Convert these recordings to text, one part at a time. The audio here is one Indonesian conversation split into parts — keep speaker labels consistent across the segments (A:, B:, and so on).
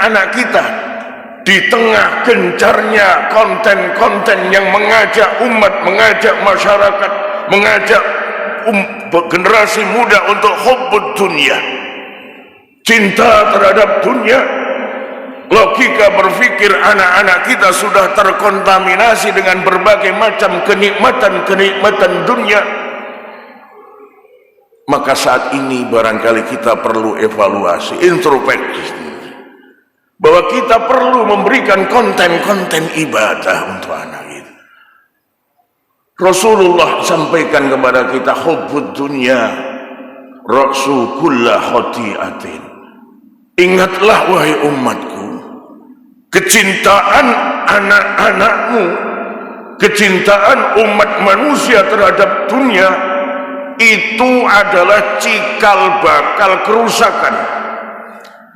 A: anak-anak kita di tengah gencarnya konten-konten yang mengajak umat, mengajak masyarakat, mengajak generasi muda untuk hubbud dunia, cinta terhadap dunia. Logika berpikir anak-anak kita sudah terkontaminasi dengan berbagai macam kenikmatan dunia. Maka saat ini barangkali kita perlu evaluasi, introspeksi, bahwa kita perlu memberikan konten-konten ibadah untuk anak kita. Rasulullah sampaikan kepada kita, hubbud dunya ra'su kulla khati'atin. Ingatlah wahai umatku, kecintaan anak-anakmu, kecintaan umat manusia terhadap dunia itu adalah cikal bakal kerusakan,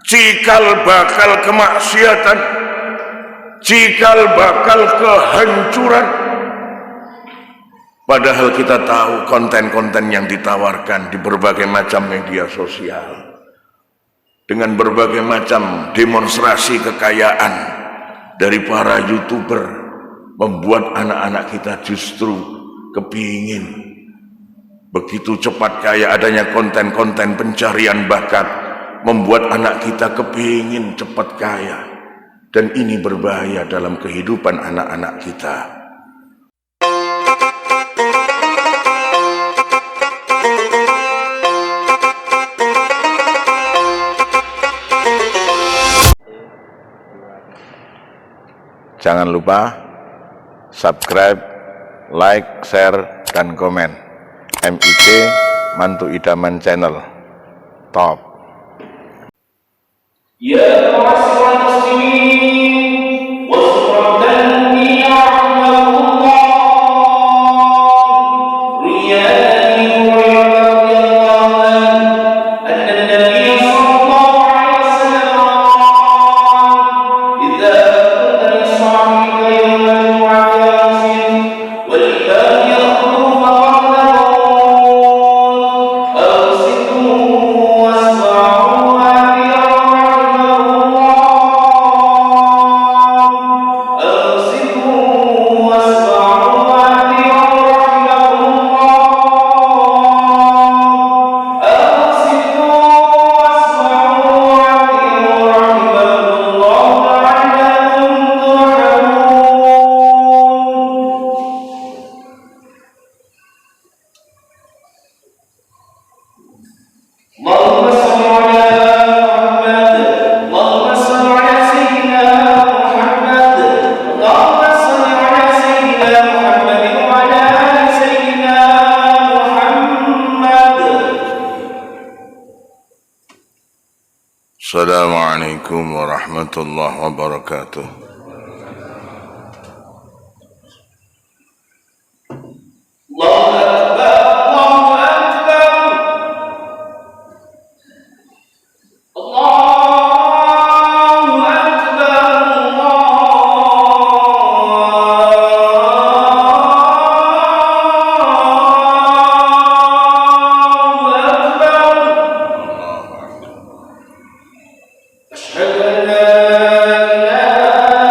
A: cikal bakal kemaksiatan, cikal bakal kehancuran. Padahal kita tahu konten-konten yang ditawarkan di berbagai macam media sosial, dengan berbagai macam demonstrasi kekayaan dari para YouTuber, membuat anak-anak kita justru kepingin begitu cepat kaya. Adanya konten-konten pencarian bakat membuat anak kita kepingin cepat kaya, dan ini berbahaya dalam kehidupan anak-anak kita. Jangan lupa subscribe, like, share, dan komen. MIC Mantu Idaman Channel. Top.
B: Ya ma'asyiral muslimin wa suratan ya rahmatullah. Riyadani radhiyallahu anhu anna an-nabiy sallallahu alaihi wasallam idza kunta li sahibika yawm al-jum'ati wal imam yaqulu
A: Assalamualaikum warahmatullahi wabarakatuh.
B: أشهد أن لا إله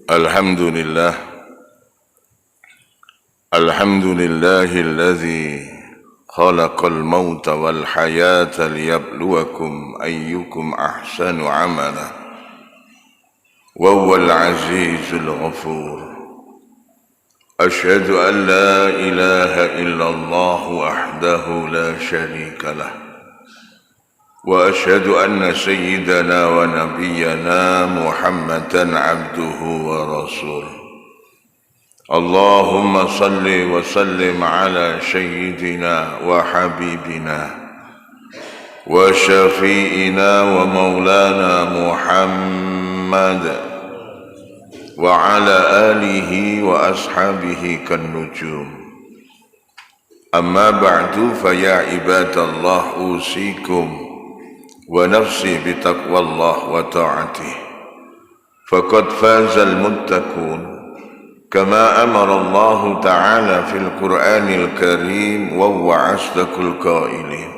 A: Alhamdulillah. Alhamdulillahilladzi khalaqal mauta wal hayata liyabluwakum ayyukum ahsanu amala wa huwal azizul ghafur. Asyhadu an la ilaha illallah wahdahu la syarika lah wa asyhadu anna sayyidana wa nabiyyana Muhammadan abduhu wa rasuluh. Allahumma salli wa sallim ala sayyidina wa habibina wa syafi'ina wa maulana Muhammad wa ala alihi wa ashabihi kan nujum. Amma ba'du fa ya ibadallah usikum wa nafsi bitaqwallah wa ta'atih faqad fazal muttaqun kama amara Allah ta'ala fil Qur'anil Karim wa huwa asdaqul qailin.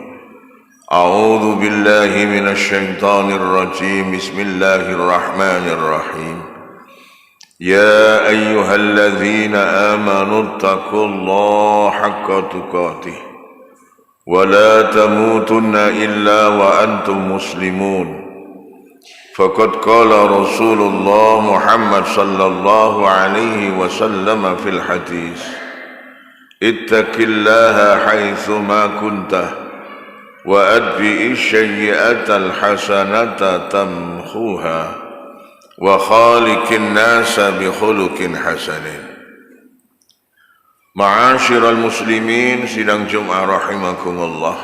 A: A'udzu billahi minasy syaithanir rajim. Bismillahirrahmanirrahim. Ya ayyuhalladzina amanu taqullaha haqqa tuqatih wa la tamutunna illa wa antum muslimun. Faqad qala Rasulullah Muhammad sallallahu alaihi wasallam fil hadis, ittaqillaha haitsu ma kunta wa adbi'ish sayyi'atal hasanata tamhuha wa khaliqin nasa bi khuluqin hasanin. Ma'asyiral muslimin sidang Jumat rahimakumullah.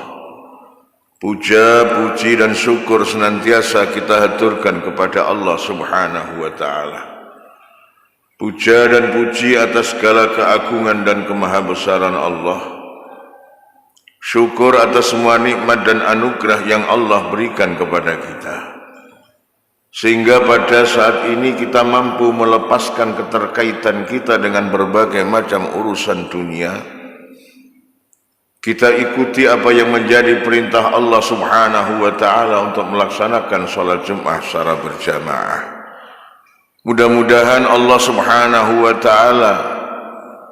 A: Puja, puji dan syukur senantiasa kita haturkan kepada Allah Subhanahu wa ta'ala. Puja dan puji atas segala keagungan dan kemahabesaran Allah. Syukur atas semua nikmat dan anugerah yang Allah berikan kepada kita, sehingga pada saat ini kita mampu melepaskan keterkaitan kita dengan berbagai macam urusan dunia. Kita ikuti apa yang menjadi perintah Allah Subhanahu wa ta'ala untuk melaksanakan sholat Jumat secara berjamaah. Mudah-mudahan Allah Subhanahu wa ta'ala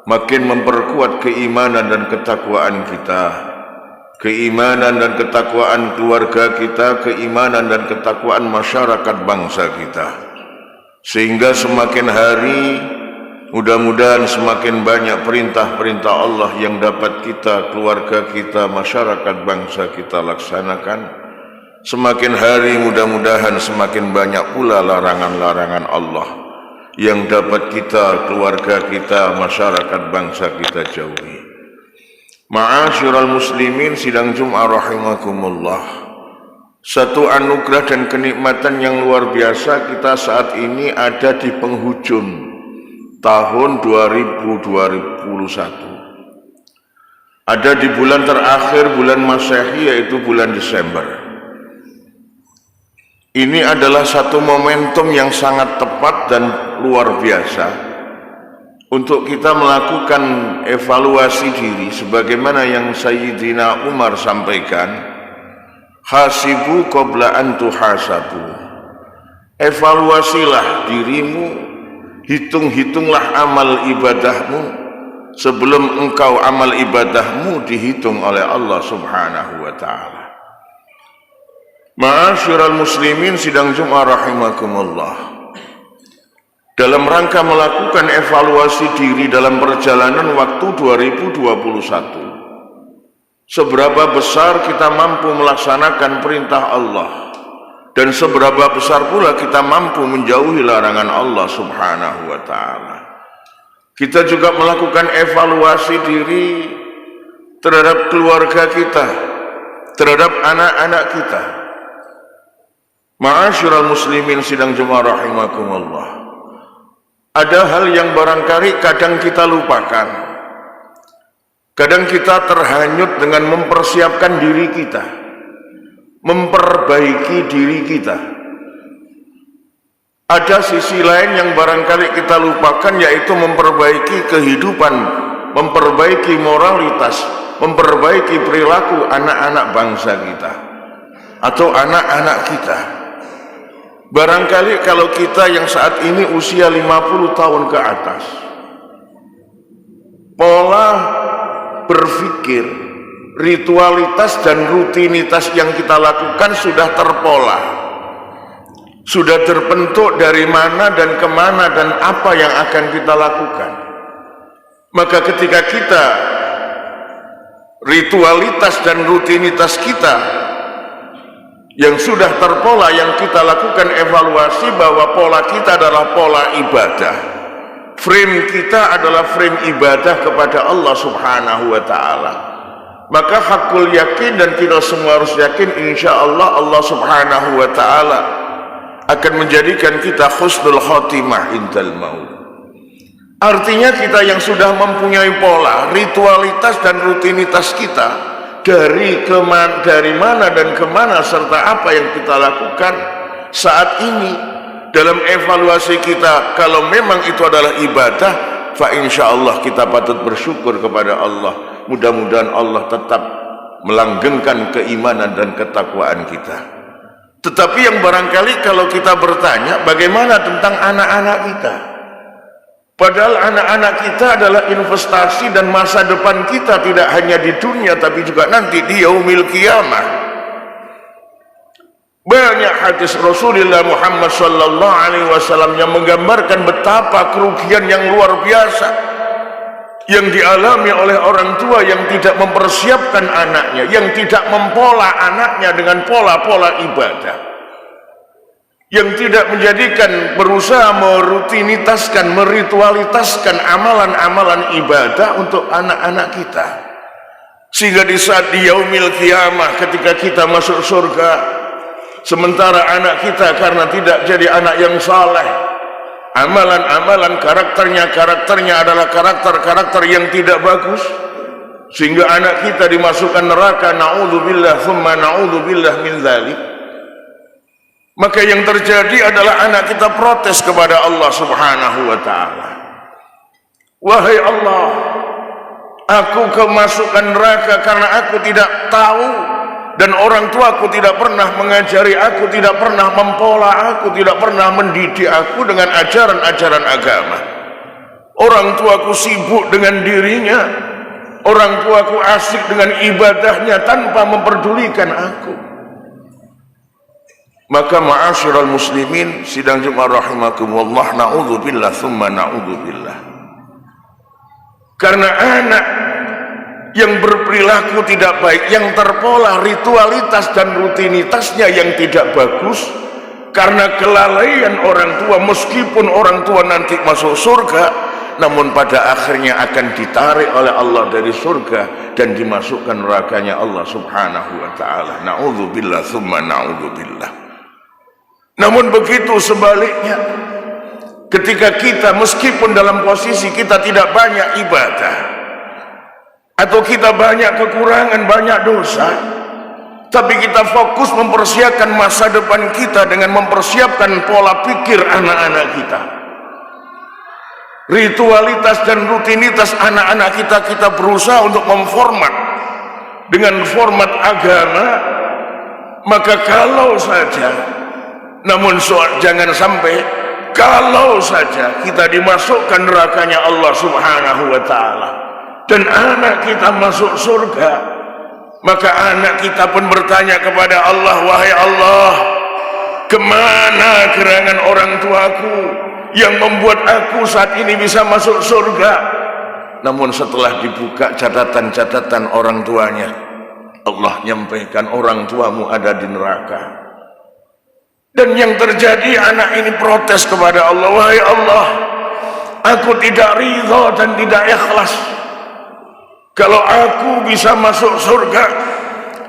A: makin memperkuat keimanan dan ketakwaan kita, keimanan dan ketakwaan keluarga kita, keimanan dan ketakwaan masyarakat bangsa kita, sehingga semakin hari mudah-mudahan semakin banyak perintah-perintah Allah yang dapat kita, keluarga kita, masyarakat bangsa kita laksanakan. Semakin hari mudah-mudahan semakin banyak pula larangan-larangan Allah yang dapat kita, keluarga kita, masyarakat bangsa kita jauhi. Ma'asyiral muslimin sidang Jumat rahimakumullah. Satu anugerah dan kenikmatan yang luar biasa kita saat ini ada di penghujung tahun 2021. Ada di bulan terakhir bulan Masehi, yaitu bulan Desember. Ini adalah satu momentum yang sangat tepat dan luar biasa untuk kita melakukan evaluasi diri sebagaimana yang Sayyidina Umar sampaikan, hasibu qabla an tuhasabu. Evaluasilah dirimu, hitung-hitunglah amal ibadahmu sebelum engkau amal ibadahmu dihitung oleh Allah Subhanahu wa ta'ala. Ma'asyiral muslimin sidang Jumat rahimakumullah. Dalam rangka melakukan evaluasi diri dalam perjalanan waktu 2021, seberapa besar kita mampu melaksanakan perintah Allah dan seberapa besar pula kita mampu menjauhi larangan Allah Subhanahu wa ta'ala. Kita juga melakukan evaluasi diri terhadap keluarga kita, terhadap anak-anak kita. Ma'asyiral muslimin sidang Jumat rahimakumullah. Ada hal yang barangkali kadang kita lupakan. Kadang kita terhanyut dengan mempersiapkan diri kita, memperbaiki diri kita. Ada sisi lain yang barangkali kita lupakan, yaitu memperbaiki kehidupan, memperbaiki moralitas, memperbaiki perilaku anak-anak bangsa kita. atau anak-anak kita. Barangkali kalau kita yang saat ini usia 50 tahun ke atas, pola berpikir, ritualitas dan rutinitas yang kita lakukan sudah terpola, sudah terbentuk dari mana dan kemana dan apa yang akan kita lakukan. Maka ketika kita ritualitas dan rutinitas kita yang sudah terpola, yang kita lakukan evaluasi bahwa pola kita adalah pola ibadah, frame kita adalah frame ibadah kepada Allah Subhanahu wa ta'ala, maka hakul yakin dan kita semua harus yakin insya Allah Allah Subhanahu wa ta'ala akan menjadikan kita husnul khotimah indal maut. Artinya kita yang sudah mempunyai pola, ritualitas dan rutinitas kita dari mana dan kemana serta apa yang kita lakukan saat ini dalam evaluasi kita, kalau memang itu adalah ibadah, fa insya Allah kita patut bersyukur kepada Allah. Mudah-mudahan Allah tetap melanggengkan keimanan dan ketakwaan kita. Tetapi yang barangkali kalau kita bertanya bagaimana tentang anak-anak kita, padahal anak-anak kita adalah investasi dan masa depan kita tidak hanya di dunia tapi juga nanti di yaumil qiyamah. Banyak hadis Rasulullah Muhammad sallallahu alaihi wasallam yang menggambarkan betapa kerugian yang luar biasa yang dialami oleh orang tua yang tidak mempersiapkan anaknya, yang tidak mempola anaknya dengan pola-pola ibadah, yang tidak menjadikan berusaha merutinitaskan, meritualitaskan amalan-amalan ibadah untuk anak-anak kita, sehingga di saat di yaumil qiyamah ketika kita masuk surga, sementara anak kita karena tidak jadi anak yang saleh, amalan-amalan karakternya adalah karakter-karakter yang tidak bagus, sehingga anak kita dimasukkan neraka, na'udzubillah tsumma na'udzubillah min dzalik. Maka yang terjadi adalah anak kita protes kepada Allah Subhanahu wa ta'ala. Wahai Allah, aku kemasukan neraka karena aku tidak tahu, dan orang tuaku tidak pernah mengajari aku, tidak pernah mempola aku, tidak pernah mendidik aku dengan ajaran-ajaran agama. Orang tuaku sibuk dengan dirinya, orang tuaku asik dengan ibadahnya tanpa memperdulikan aku. Maka ma'asyiral muslimin sidang Jumat rahimakumullah, na'udzubillah tsumma na'udzubillah. Karena anak yang berperilaku tidak baik, yang terpola ritualitas dan rutinitasnya yang tidak bagus, karena kelalaian orang tua, meskipun orang tua nanti masuk surga, namun pada akhirnya akan ditarik oleh Allah dari surga dan dimasukkan nerakanya Allah Subhanahu wa ta'ala. Na'udzubillah tsumma na'udzubillah. Namun begitu sebaliknya, ketika kita meskipun dalam posisi kita tidak banyak ibadah atau kita banyak kekurangan, banyak dosa, tapi kita fokus mempersiapkan masa depan kita dengan mempersiapkan pola pikir anak-anak kita, ritualitas dan rutinitas anak-anak kita, kita berusaha untuk memformat dengan format agama. Maka kalau saja, namun jangan sampai kalau saja kita dimasukkan nerakanya Allah Subhanahu wa ta'ala dan anak kita masuk surga, maka anak kita pun bertanya kepada Allah, wahai Allah, kemana gerangan orang tuaku yang membuat aku saat ini bisa masuk surga? Namun setelah dibuka catatan-catatan orang tuanya, Allah nyampaikan orang tuamu ada di neraka. Dan yang terjadi, anak ini protes kepada Allah, wahai Allah, aku tidak ridha dan tidak ikhlas kalau aku bisa masuk surga.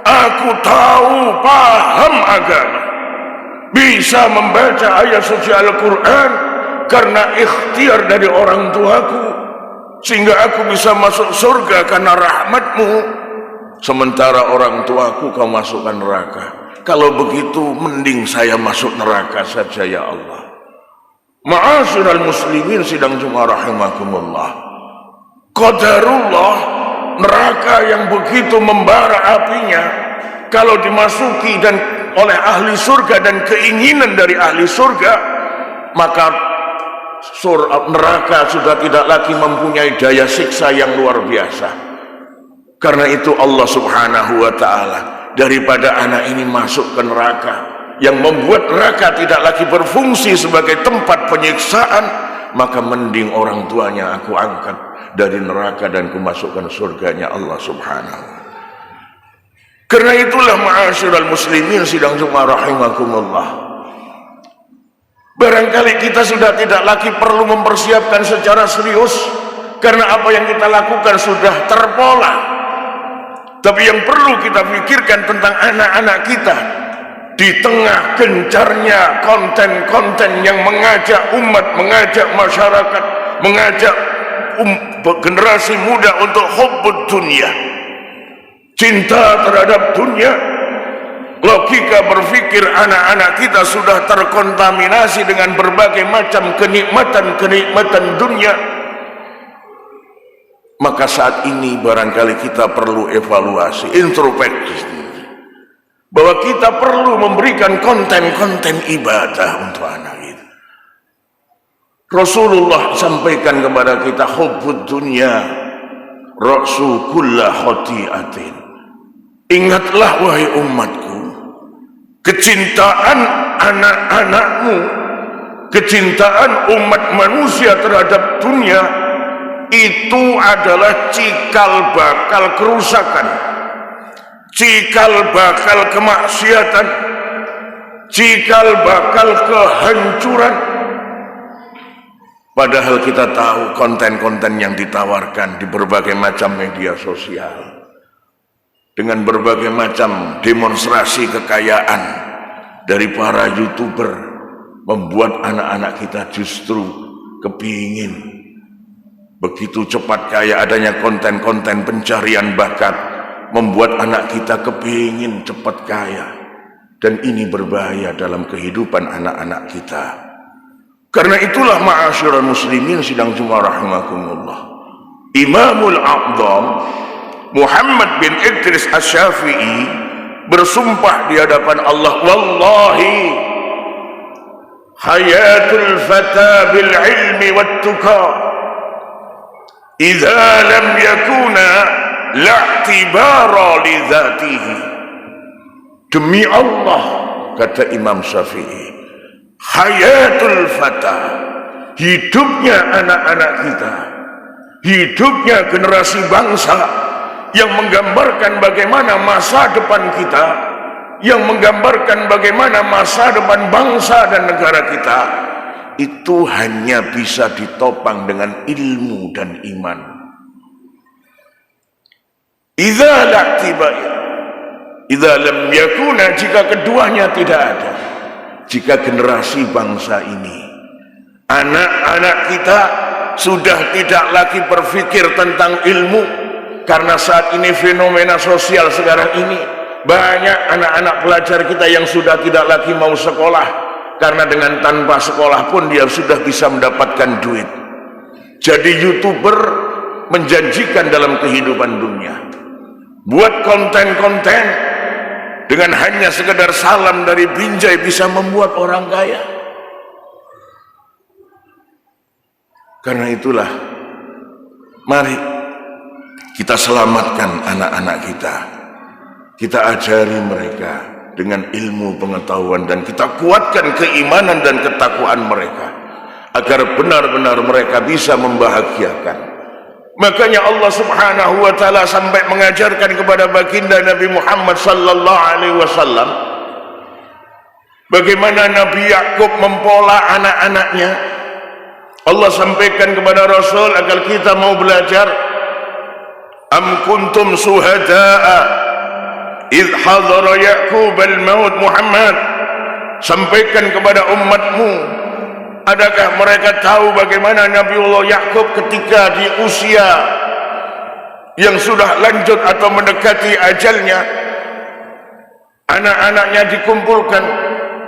A: Aku tahu, paham agama, bisa membaca ayat suci Al-Quran karena ikhtiar dari orang tuaku, sehingga aku bisa masuk surga karena rahmatmu, sementara orang tuaku kau masukkan neraka. Kalau begitu mending saya masuk neraka saja ya Allah. Ma'asyiral muslimin sidang Jumat rahimakumullah, qadarullah, neraka yang begitu membara apinya, kalau dimasuki dan oleh ahli surga dan keinginan dari ahli surga, maka neraka sudah tidak lagi mempunyai daya siksa yang luar biasa. Karena itu Allah subhanahu wa ta'ala, daripada anak ini masuk ke neraka, yang membuat neraka tidak lagi berfungsi sebagai tempat penyiksaan, maka mending orang tuanya aku angkat dari neraka dan kumasukkan surganya Allah subhanahu. Karena itulah ma'asyiral muslimin sidang Jumat rahimakumullah, barangkali kita sudah tidak lagi perlu mempersiapkan secara serius, karena apa yang kita lakukan sudah terpola. Tapi yang perlu kita pikirkan tentang anak-anak kita di tengah gencarnya konten-konten yang mengajak umat, mengajak masyarakat, mengajak generasi muda untuk hubbud dunia, cinta terhadap dunia. Logika berpikir anak-anak kita sudah terkontaminasi dengan berbagai macam kenikmatan dunia. Maka saat ini barangkali kita perlu evaluasi, introspeksi, bahwa kita perlu memberikan konten-konten ibadah untuk anak kita. Rasulullah sampaikan kepada kita, hubbud dunya ra'su kulla khati'atin. Ingatlah wahai umatku, kecintaan anak-anakmu, kecintaan umat manusia terhadap dunia itu adalah cikal bakal kerusakan, cikal bakal kemaksiatan, cikal bakal kehancuran. Padahal kita tahu konten-konten yang ditawarkan di berbagai macam media sosial, dengan berbagai macam demonstrasi kekayaan dari para YouTuber, membuat anak-anak kita justru kepingin begitu cepat kaya. Adanya konten-konten pencarian bakat membuat anak kita kepingin cepat kaya, dan ini berbahaya dalam kehidupan anak-anak kita. Karena itulah ma'asyiral muslimin sidang Jumat rahimakumullah, Imamul A'zam Muhammad bin Idris Asy-Syafi'i bersumpah di hadapan Allah, wallahi hayatul fata bil ilmi wat tuqa idza lam yakuna la'tibara li dzatihi. Demi Allah, kata Imam Syafi'i, hayatul fata, hidupnya anak-anak kita, hidupnya generasi bangsa, yang menggambarkan bagaimana masa depan kita, yang menggambarkan bagaimana masa depan bangsa dan negara kita, itu hanya bisa ditopang dengan ilmu dan iman. Idza lam yakuna, jika keduanya tidak ada, jika generasi bangsa ini, anak-anak kita sudah tidak lagi berpikir tentang ilmu, karena saat ini fenomena sosial sekarang ini, banyak anak-anak pelajar kita yang sudah tidak lagi mau sekolah, karena dengan tanpa sekolah pun dia sudah bisa mendapatkan duit. Jadi YouTuber menjanjikan dalam kehidupan dunia, buat konten-konten dengan hanya sekedar salam dari Binjai bisa membuat orang kaya. Karena itulah, mari kita selamatkan anak-anak kita, kita ajari mereka dengan ilmu pengetahuan, dan kita kuatkan keimanan dan ketakwaan mereka, agar benar-benar mereka bisa membahagiakan. Makanya Allah subhanahu wa ta'ala sampai mengajarkan kepada baginda Nabi Muhammad sallallahu alaihi wasallam bagaimana Nabi Yakub mempola anak-anaknya. Allah sampaikan kepada Rasul agar kita mau belajar, am kuntum suhada'a idh hadara Yaqub al-maut. Muhammad, sampaikan kepada umatmu, adakah mereka tahu bagaimana Nabiullah Yakub ketika di usia yang sudah lanjut atau mendekati ajalnya, anak-anaknya dikumpulkan,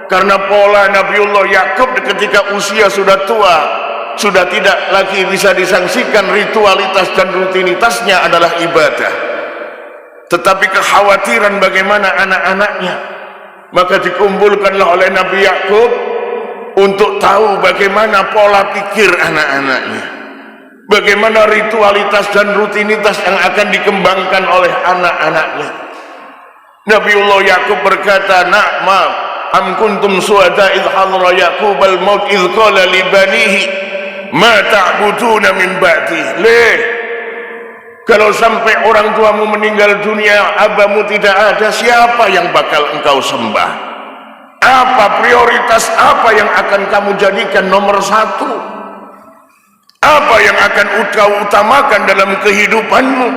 A: karena pola Nabiullah Yakub ketika usia sudah tua, sudah tidak lagi bisa disangsikan ritualitas dan rutinitasnya adalah ibadah, tetapi kekhawatiran bagaimana anak-anaknya Maka dikumpulkanlah oleh Nabi Yakub untuk tahu bagaimana pola pikir anak-anaknya, bagaimana ritualitas dan rutinitas yang akan dikembangkan oleh anak-anaknya. Nabiullah Yakub berkata, "Nak, maaf, am kuntum suhada idh hadara Yaqub al-maut idh qala li banihi ma ta'buduna min ba'di." Kalau sampai orang tuamu meninggal dunia, abamu tidak ada, siapa yang bakal engkau sembah? Apa prioritas apa yang akan kamu jadikan nomor satu? Apa yang akan kau utamakan dalam kehidupanmu?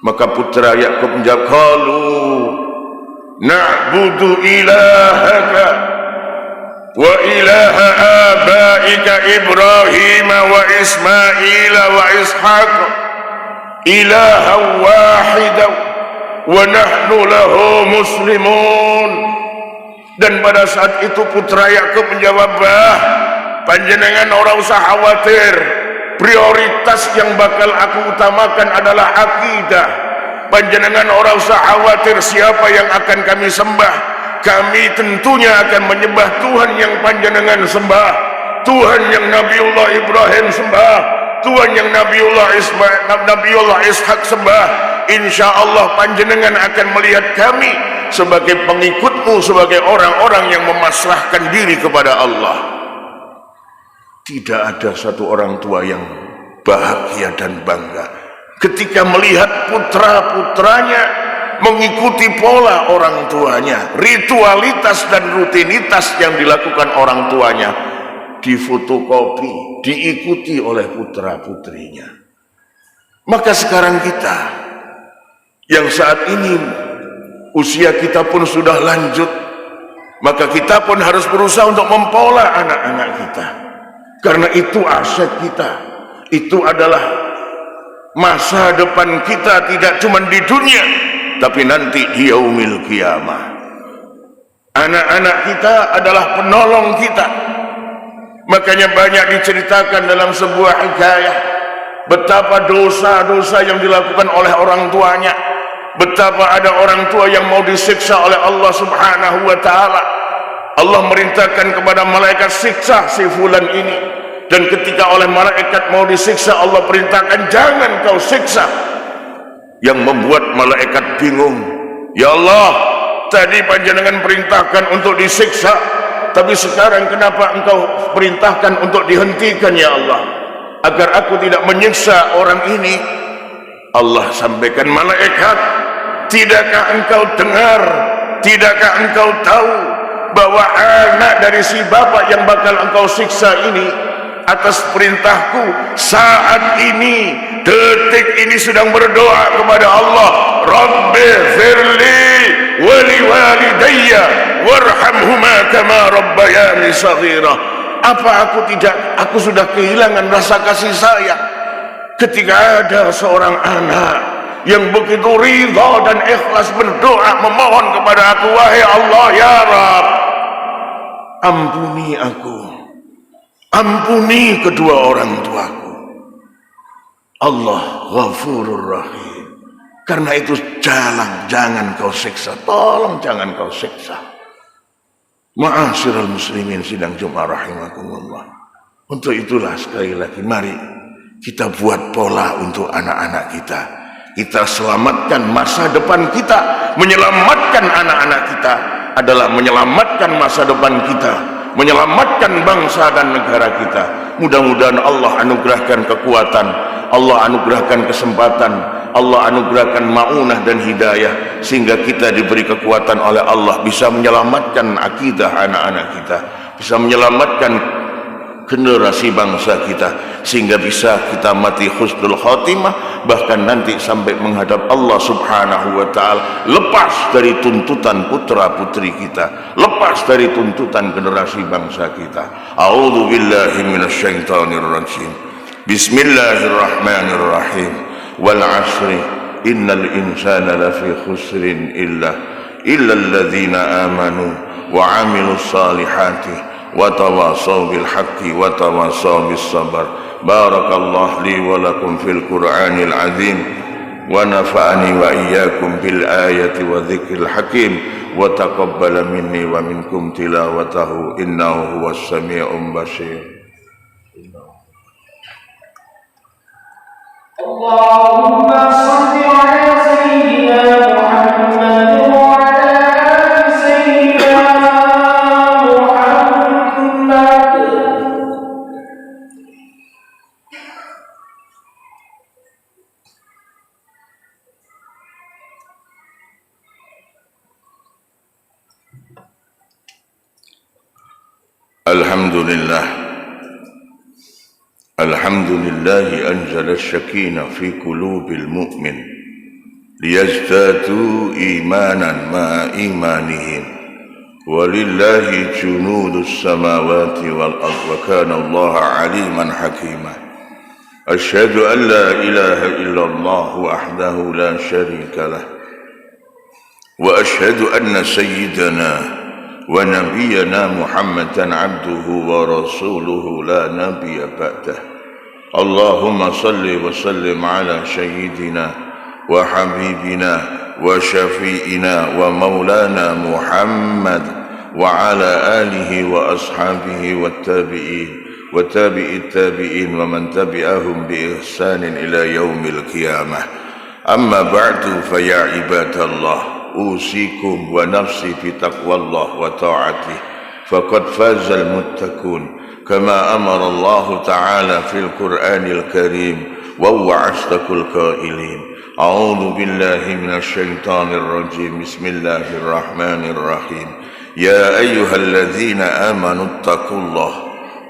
A: Maka putra Yakub menjawab, "Qalu na'budu ilahaka wa ilaha abaika Ibrahim wa Ismail wa Ishaq ilaha wahidah wa nahnu lahu muslimun." Dan pada saat itu putra Yakub menjawab, "Bah, panjenengan orang usah khawatir, prioritas yang bakal aku utamakan adalah akidah. Panjenengan orang usah khawatir siapa yang akan kami sembah. Kami tentunya akan menyembah Tuhan yang panjenengan sembah, Tuhan yang Nabiullah Ibrahim sembah, Tuhan yang Nabiullah Ishak sembah. Insya Allah panjenengan akan melihat kami sebagai pengikutmu, sebagai orang-orang yang memasrahkan diri kepada Allah." Tidak ada satu orang tua yang bahagia dan bangga ketika melihat putra-putranya mengikuti pola orang tuanya, ritualitas dan rutinitas yang dilakukan orang tuanya difotokopi, diikuti oleh putra-putrinya. Maka sekarang kita yang saat ini usia kita pun sudah lanjut, maka kita pun harus berusaha untuk mempola anak-anak kita, karena itu aset kita, itu adalah masa depan kita, tidak cuma di dunia tapi nanti di yaumil qiyamah. Anak-anak kita adalah penolong kita. Makanya banyak diceritakan dalam sebuah hikayah betapa dosa-dosa yang dilakukan oleh orang tuanya, betapa ada orang tua yang mau disiksa oleh Allah Subhanahu wa ta'ala. Allah merintahkan kepada malaikat, siksa si fulan ini. Dan ketika oleh malaikat mau disiksa, Allah perintahkan jangan kau siksa. Yang membuat malaikat bingung, "Ya Allah, tadi panjenengan perintahkan untuk disiksa, tapi sekarang kenapa engkau perintahkan untuk dihentikan ya Allah, agar aku tidak menyiksa orang ini?" Allah sampaikan, "Malaikat, tidakkah engkau dengar, tidakkah engkau tahu bahwa anak dari si bapak yang bakal engkau siksa ini atas perintahku saat ini, detik ini sedang berdoa kepada Allah, Rabbi firli wali walidayya warhamhuma kama rabbayani saghira." Apa aku sudah kehilangan rasa kasih sayang ketika ada seorang anak yang begitu ridha dan ikhlas berdoa memohon kepada aku, "Wahai Allah, ya Rabb, ampuni aku, ampuni kedua orang tuaku." Allah Ghafurur Rahim. Karena itu jangan kau siksa, tolong jangan kau siksa. Ma'asyiral muslimin sidang Jumat rahimakumullah. Untuk itulah sekali lagi mari kita buat pola untuk anak-anak kita. Kita selamatkan masa depan kita. Menyelamatkan anak-anak kita adalah menyelamatkan masa depan kita, menyelamatkan bangsa dan negara kita. Mudah-mudahan Allah anugerahkan kekuatan, Allah anugerahkan kesempatan, Allah anugerahkan ma'unah dan hidayah, sehingga kita diberi kekuatan oleh Allah bisa menyelamatkan akidah anak-anak kita, bisa menyelamatkan generasi bangsa kita, sehingga bisa kita mati husnul khotimah, bahkan nanti sampai menghadap Allah Subhanahu wa ta'ala, lepas dari tuntutan putra putri kita, lepas dari tuntutan generasi bangsa kita. A'udzu billahi minasyaitonir rajim. Bismillahirrahmanirrahim. Wal 'ashri innal insana lafi khusrin illa alladzina amanu wa 'amilus salihati وتواصوا بالحق وتواصوا بالصبر. بارك الله لي ولكم في القرآن العظيم ونفعني وإياكم بالآية والذكر الحكيم وتقبل مني ومنكم تلاوته إنه هو السميع البصير.
B: اللهم صل على سيدنا محمد وعلى آل سيدنا محمد.
A: الحمد لله أنزل السكينة في قلوب المؤمن ليزدادوا إيمانا مع إيمانهم ولله جنود السماوات والأرض وكان الله عليما حكيما. أشهد أن لا إله إلا الله وحده لا شريك له وأشهد أن سيدنا ونبينا محمدا عبده ورسوله لا نبي بعده. اللهم صل وسلم على سيدنا وحبيبنا وشفيئنا ومولانا محمد وعلى آله وأصحابه وتابع التابعين ومن تبعهم بإحسان إلى يوم القيامة. أما بعد فيا عباد الله أوصيكم ونفسي بتقوى الله وطاعته فقد فاز المتقون كما أمر الله تعالى في القرآن الكريم وهو أصدق القائلين. أعوذ بالله من الشيطان الرجيم. بسم الله الرحمن الرحيم. يا أيها الذين آمنوا اتقوا الله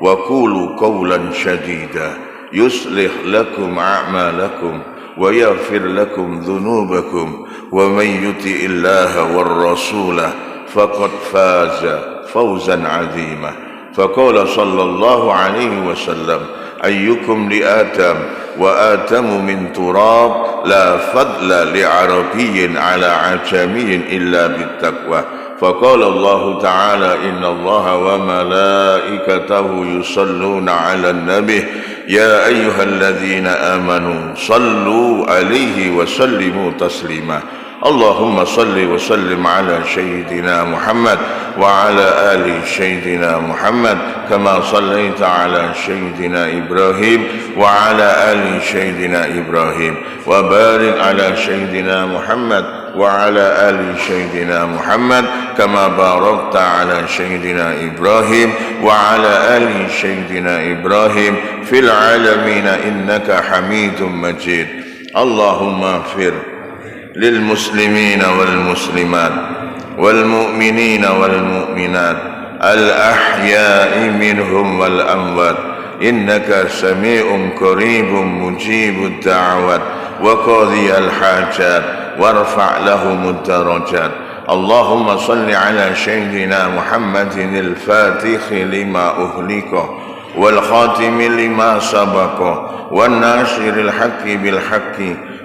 A: وقولوا قولا سديدا يصلح لكم أعمالكم ويغفر لكم ذنوبكم ومن يطع الله والرسول فقد فاز فوزا عظيما. فقال صلى الله عليه وسلم أيكم لآدم وآدم من تراب لا فضل لعربي على عجمي إلا بالتقوى. فقال الله تعالى إن الله وملائكته يصلون على النبي يا أيها الذين آمنوا صلوا عليه وسلموا تسليما. اللهم صل وسلم على سيدنا محمد وعلى آل سيدنا محمد كما صليت على سيدنا إبراهيم وعلى آل سيدنا إبراهيم وبارك على سيدنا محمد وعلى آل سيدنا محمد كما باركت على سيدنا إبراهيم وعلى آل سيدنا إبراهيم في العالمين إنك حميد مجيد. اللهم اغفر للمسلمين والمسلمات والمؤمنين والمؤمنات الأحياء منهم والأموات إنك سميع قريب مجيب الدعوات وقاضي الحاجات وارفع لهم الدرجات. اللهم صل على سيدنا محمد الفاتح لما أهلك والخاتم لما سبق والناصر الحق بالحق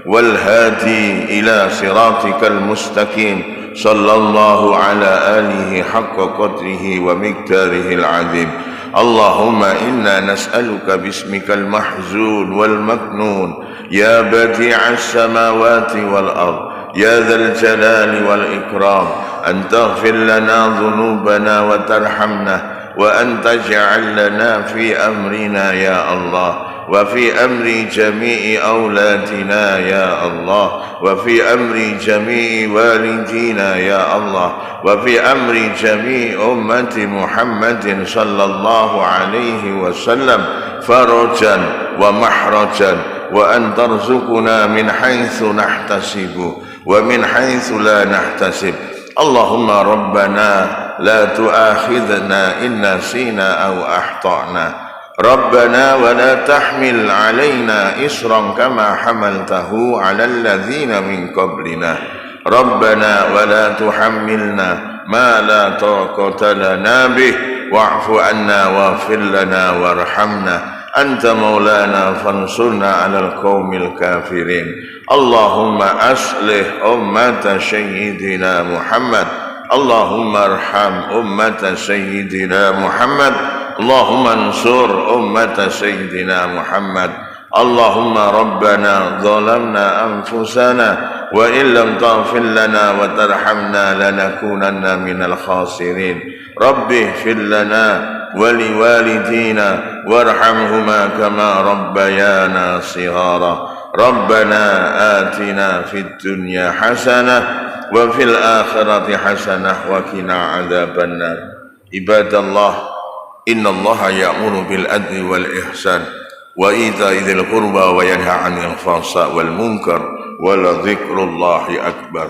A: والهادي إلى صراطك المستقيم صلى الله على آله حق قدره ومقداره العظيم. اللهم إنا نسألك باسمك المحزون والمكنون يا بديع السماوات والأرض يا ذا الجلال والإكرام أن تغفر لنا ذنوبنا وترحمنا وأن تجعل لنا في أمرنا يا الله وفي أمر جميع أولادنا يا الله وفي أمر جميع والدينا يا الله وفي أمر جميع أمة محمد صلى الله عليه وسلم فرجا ومحرجا وأن ترزقنا من حيث نحتسب ومن حيث لا نحتسب. اللهم ربنا لا تؤاخذنا إن نسينا أو أخطأنا ربنا ولا تحمل علينا إصرا كما حملته على الذين من قبلنا ربنا ولا تحملنا ما لا طاقة لنا به واعف عنا واغفر لنا وارحمنا أنت مولانا فانصرنا على القوم الكافرين. اللهم أصلح أمة سيدنا محمد اللهم ارحم أمة سيدنا محمد اللهم انصر أمة سيدنا محمد. اللهم ربنا ظلمنا أنفسنا وإن لم تغفر لنا وترحمنا لنكونن من الخاسرين رب اغفر لنا ولوالدينا وارحمهما كما ربيانا صغارا ربنا آتنا في الدنيا حسنة وفي الآخرة حسنة وقنا عذاب النار عباد الله إن الله يأمر بالعدل والإحسان وإيتاء ذي القربى وينهى عن الفحشاء والمنكر ولذكر الله أكبر